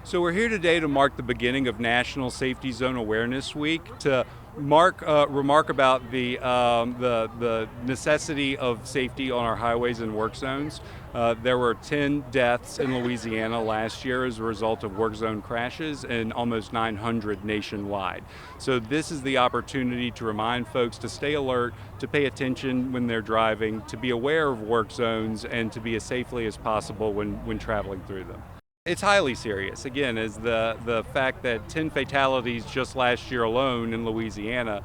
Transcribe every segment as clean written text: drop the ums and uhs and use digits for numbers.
So we're here today to mark the beginning of National Safety Zone Awareness Week, to remark about the necessity of safety on our highways and work zones. There were 10 deaths in Louisiana last year as a result of work zone crashes, and almost 900 nationwide. So this is the opportunity to remind folks to stay alert, to pay attention when they're driving, to be aware of work zones, and to be as safely as possible when traveling through them. It's highly serious, again, as the fact that 10 fatalities just last year alone in Louisiana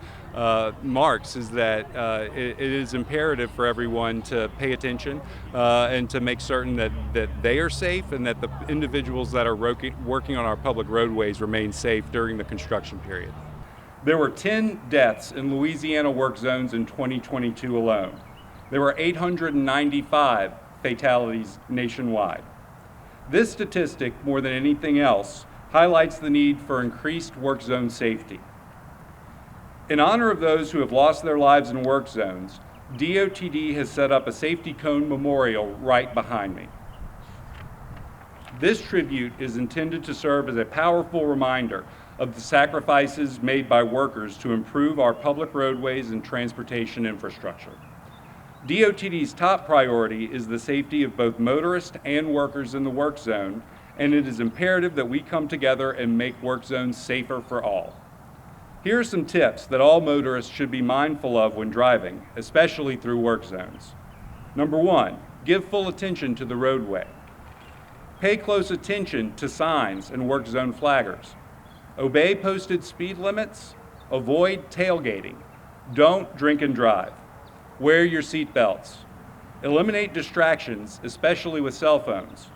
marks is that it is imperative for everyone to pay attention and to make certain that they are safe and that the individuals that are working on our public roadways remain safe during the construction period. There were 10 deaths in Louisiana work zones in 2022 alone. There were 895 fatalities nationwide. This statistic, more than anything else, highlights the need for increased work zone safety. In honor of those who have lost their lives in work zones, DOTD has set up a safety cone memorial right behind me. This tribute is intended to serve as a powerful reminder of the sacrifices made by workers to improve our public roadways and transportation infrastructure. DOTD's top priority is the safety of both motorists and workers in the work zone, and it is imperative that we come together and make work zones safer for all. Here are some tips that all motorists should be mindful of when driving, especially through work zones. Number one, give full attention to the roadway. Pay close attention to signs and work zone flaggers. Obey posted speed limits. Avoid tailgating. Don't drink and drive. Wear your seat belts. Eliminate distractions, especially with cell phones.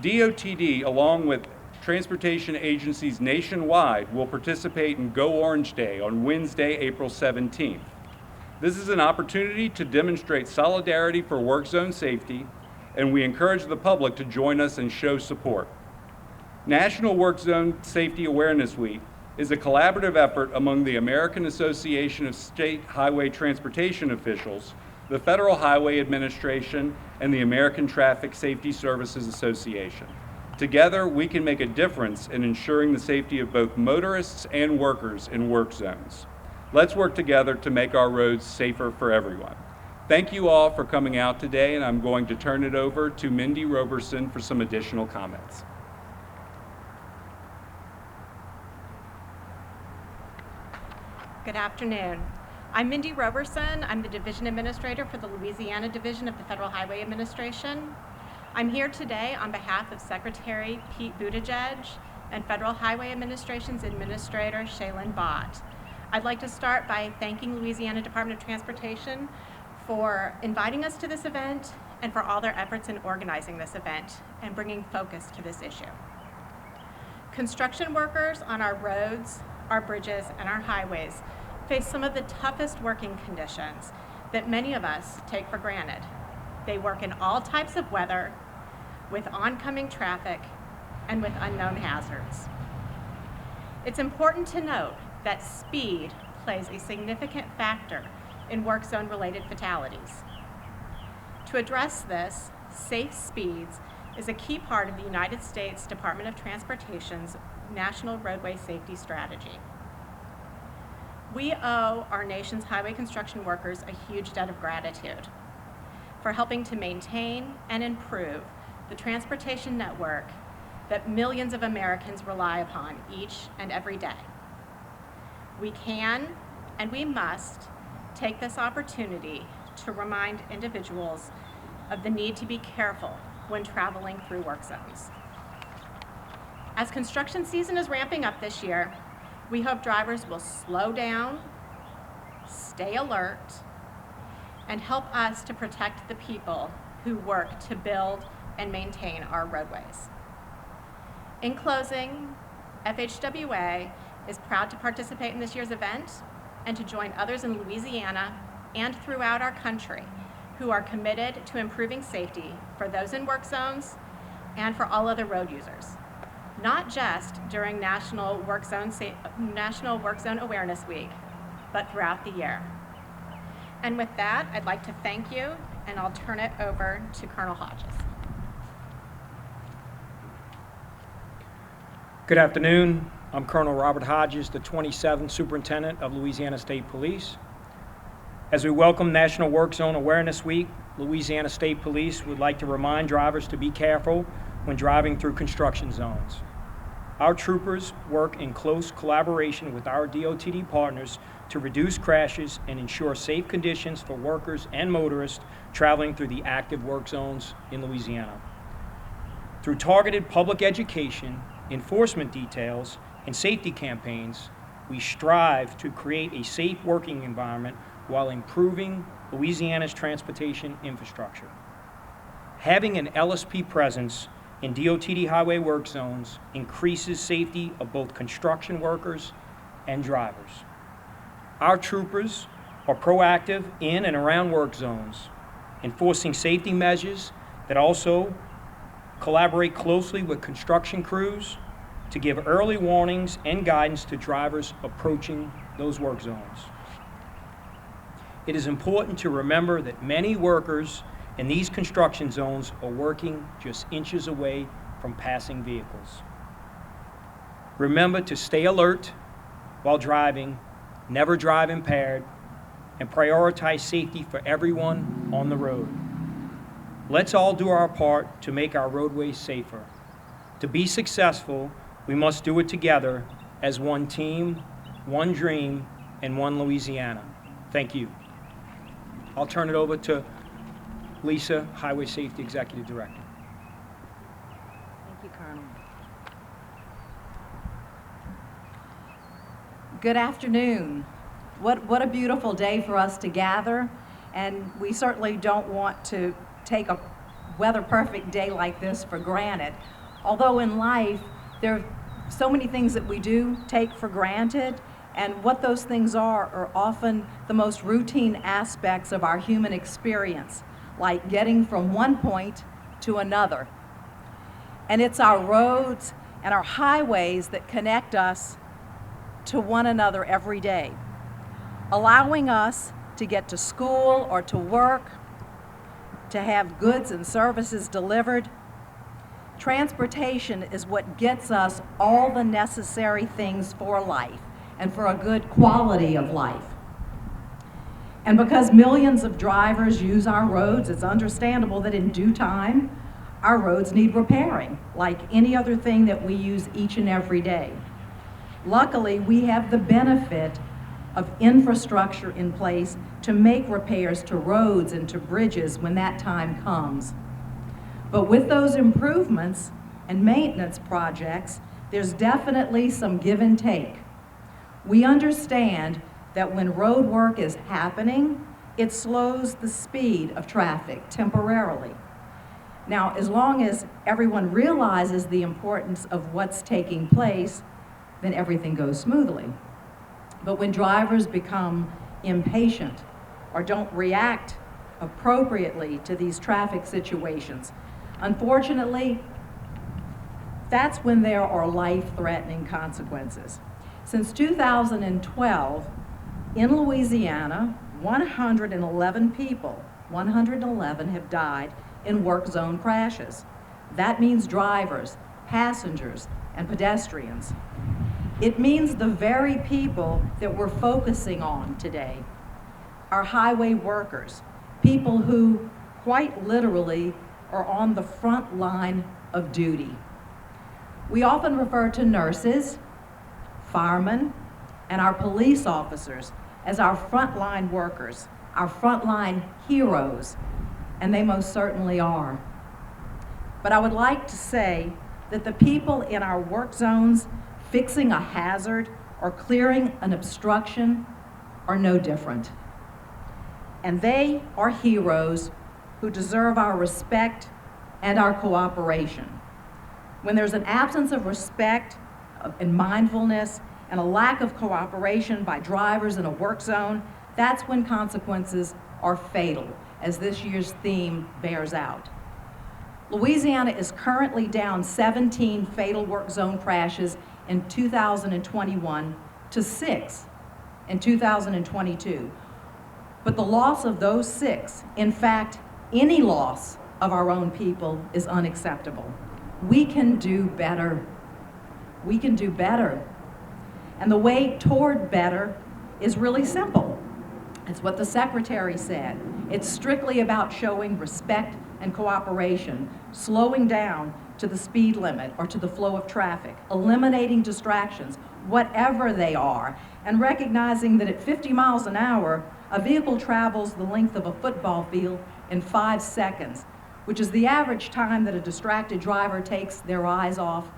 DOTD, along with transportation agencies nationwide, will participate in Go Orange Day on Wednesday, April 17th. This is an opportunity to demonstrate solidarity for work zone safety, and we encourage the public to join us and show support. National Work Zone Safety Awareness Week is a collaborative effort among the American Association of State Highway Transportation Officials, the Federal Highway Administration, and the American Traffic Safety Services Association. Together, we can make a difference in ensuring the safety of both motorists and workers in work zones. Let's work together to make our roads safer for everyone. Thank you all for coming out today, and I'm going to turn it over to Mindy Roberson for some additional comments. Good afternoon. I'm Mindy Roberson. I'm the Division Administrator for the Louisiana Division of the Federal Highway Administration. I'm here today on behalf of Secretary Pete Buttigieg and Federal Highway Administration's Administrator Shaylin Bott. I'd like to start by thanking Louisiana Department of Transportation for inviting us to this event and for all their efforts in organizing this event and bringing focus to this issue. Construction workers on our roads, our bridges, and our highways face some of the toughest working conditions that many of us take for granted. They work in all types of weather, with oncoming traffic, and with unknown hazards. It's important to note that speed plays a significant factor in work zone related fatalities. To address this, safe speeds is a key part of the United States Department of Transportation's National Roadway Safety Strategy. We owe our nation's highway construction workers a huge debt of gratitude for helping to maintain and improve the transportation network that millions of Americans rely upon each and every day. We can and we must take this opportunity to remind individuals of the need to be careful when traveling through work zones. As construction season is ramping up this year, we hope drivers will slow down, stay alert, and help us to protect the people who work to build and maintain our roadways. In closing, FHWA is proud to participate in this year's event and to join others in Louisiana and throughout our country who are committed to improving safety for those in work zones and for all other road users, not just during National Work Zone Awareness Week, but throughout the year. And with that, I'd like to thank you, and I'll turn it over to Colonel Hodges. Good afternoon. I'm Colonel Robert Hodges, the 27th Superintendent of Louisiana State Police. As we welcome National Work Zone Awareness Week, Louisiana State Police would like to remind drivers to be careful when driving through construction zones. Our troopers work in close collaboration with our DOTD partners to reduce crashes and ensure safe conditions for workers and motorists traveling through the active work zones in Louisiana. Through targeted public education, enforcement details, and safety campaigns, we strive to create a safe working environment while improving Louisiana's transportation infrastructure. Having an LSP presence in DOTD highway work zones increases safety of both construction workers and drivers. Our troopers are proactive in and around work zones, enforcing safety measures that also collaborate closely with construction crews to give early warnings and guidance to drivers approaching those work zones. It is important to remember that many workers in these construction zones are working just inches away from passing vehicles. Remember to stay alert while driving, never drive impaired, and prioritize safety for everyone on the road. Let's all do our part to make our roadways safer. To be successful, we must do it together as one team, one dream, and one Louisiana. Thank you. I'll turn it over to Lisa, Highway Safety Executive Director. Thank you, Colonel. Good afternoon. What a beautiful day for us to gather, and we certainly don't want to take a weather-perfect day like this for granted. Although in life, there are so many things that we do take for granted, and what those things are often the most routine aspects of our human experience, like getting from one point to another. And it's our roads and our highways that connect us to one another every day, allowing us to get to school or to work, to have goods and services delivered. Transportation is what gets us all the necessary things for life and for a good quality of life. And because millions of drivers use our roads, it's understandable that in due time, our roads need repairing, like any other thing that we use each and every day. Luckily, we have the benefit of infrastructure in place to make repairs to roads and to bridges when that time comes. But with those improvements and maintenance projects, there's definitely some give and take. We understand that when road work is happening, it slows the speed of traffic temporarily. Now, as long as everyone realizes the importance of what's taking place, then everything goes smoothly. But when drivers become impatient or don't react appropriately to these traffic situations, unfortunately, that's when there are life-threatening consequences. Since 2012, in Louisiana, 111 people, 111 have died in work zone crashes. That means drivers, passengers, and pedestrians. It means the very people that we're focusing on today, our highway workers, people who quite literally are on the front line of duty. We often refer to nurses, firemen, and our police officers as our frontline workers, our frontline heroes, and they most certainly are. But I would like to say that the people in our work zones fixing a hazard or clearing an obstruction are no different. And they are heroes who deserve our respect and our cooperation. When there's an absence of respect and mindfulness and a lack of cooperation by drivers in a work zone, that's when consequences are fatal, as this year's theme bears out. Louisiana is currently down 17 fatal work zone crashes in 2021 to 6 in 2022. But the loss of those 6, in fact, any loss of our own people, is unacceptable. We can do better. We can do better. And the way toward better is really simple. It's what the Secretary said. It's strictly about showing respect and cooperation, slowing down to the speed limit or to the flow of traffic, eliminating distractions, whatever they are, and recognizing that at 50 miles an hour, a vehicle travels the length of a football field in 5 seconds, which is the average time that a distracted driver takes their eyes off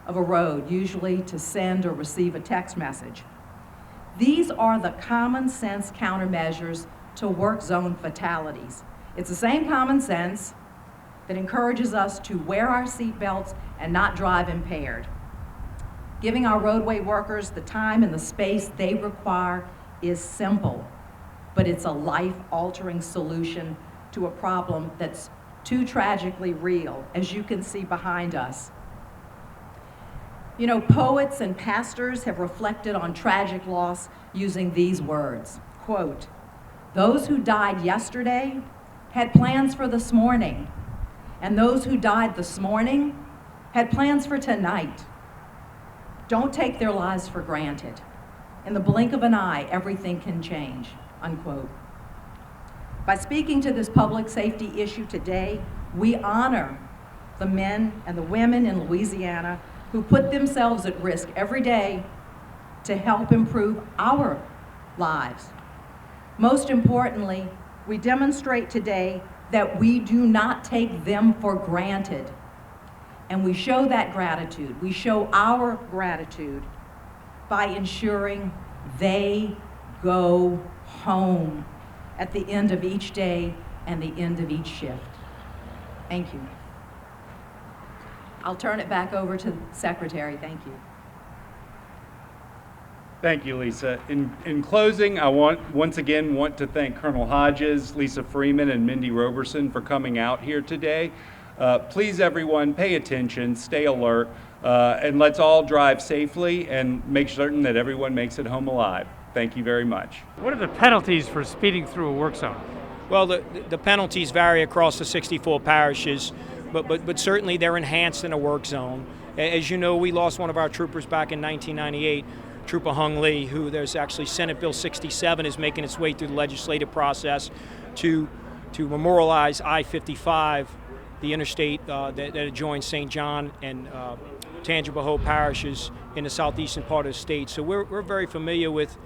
of a road, usually to send or receive a text message. These are the common sense countermeasures to work zone fatalities. It's the same common sense that encourages us to wear our seatbelts and not drive impaired. Giving our roadway workers the time and the space they require is simple, but it's a life-altering solution to a problem that's too tragically real, as you can see behind us. You know, poets and pastors have reflected on tragic loss using these words, quote, "Those who died yesterday had plans for this morning, and those who died this morning had plans for tonight. Don't take their lives for granted. In the blink of an eye, everything can change," unquote. By speaking to this public safety issue today, we honor the men and the women in Louisiana who put themselves at risk every day to help improve our lives. Most importantly, we demonstrate today that we do not take them for granted. And we show that gratitude. We show our gratitude by ensuring they go home at the end of each day and the end of each shift. Thank you. I'll turn it back over to the Secretary. Thank you. Thank you, Lisa. In closing, I once again want to thank Colonel Hodges, Lisa Freeman, and Mindy Roberson for coming out here today. Please, everyone, pay attention, stay alert, and let's all drive safely and make certain that everyone makes it home alive. Thank you very much. What are the penalties for speeding through a work zone? Well, the penalties vary across the 64 parishes, but certainly they're enhanced in a work zone. As you know, we lost one of our troopers back in 1998, Trooper Hung Lee, who there's actually Senate Bill 67 is making its way through the legislative process to memorialize I-55, the interstate that adjoins St. John and Tangipahoa parishes in the southeastern part of the state. So we're very familiar with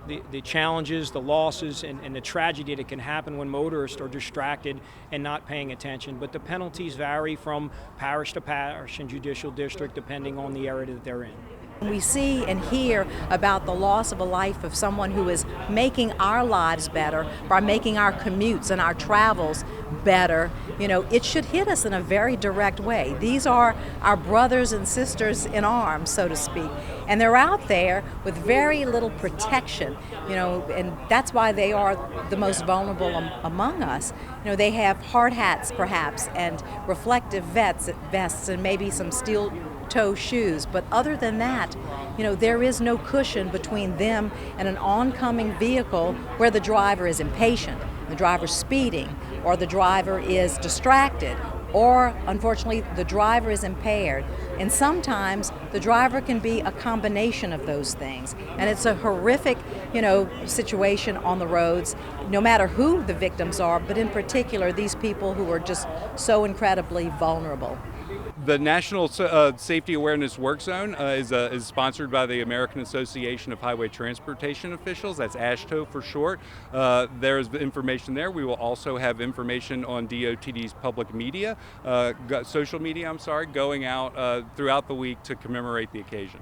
the challenges, the losses, and the tragedy that can happen when motorists are distracted and not paying attention. But the penalties vary from parish to parish and judicial district depending on the area that they're in. We see and hear about the loss of a life of someone who is making our lives better by making our commutes and our travels better. You know, it should hit us in a very direct way. These are our brothers and sisters in arms, so to speak, and they're out there with very little protection, you know, and that's why they are the most vulnerable among us. You know, they have hard hats perhaps and reflective vests and maybe some steel toe shoes, but other than that, you know, there is no cushion between them and an oncoming vehicle where the driver is impatient, the driver's speeding, or the driver is distracted, or unfortunately the driver is impaired. And sometimes the driver can be a combination of those things, and it's a horrific, you know, situation on the roads, no matter who the victims are, but in particular these people who are just so incredibly vulnerable. The National Safety Awareness Work Zone is sponsored by the American Association of Highway Transportation Officials. That's AASHTO for short. There's information there. We will also have information on DOTD's public media, social media, going out throughout the week to commemorate the occasion.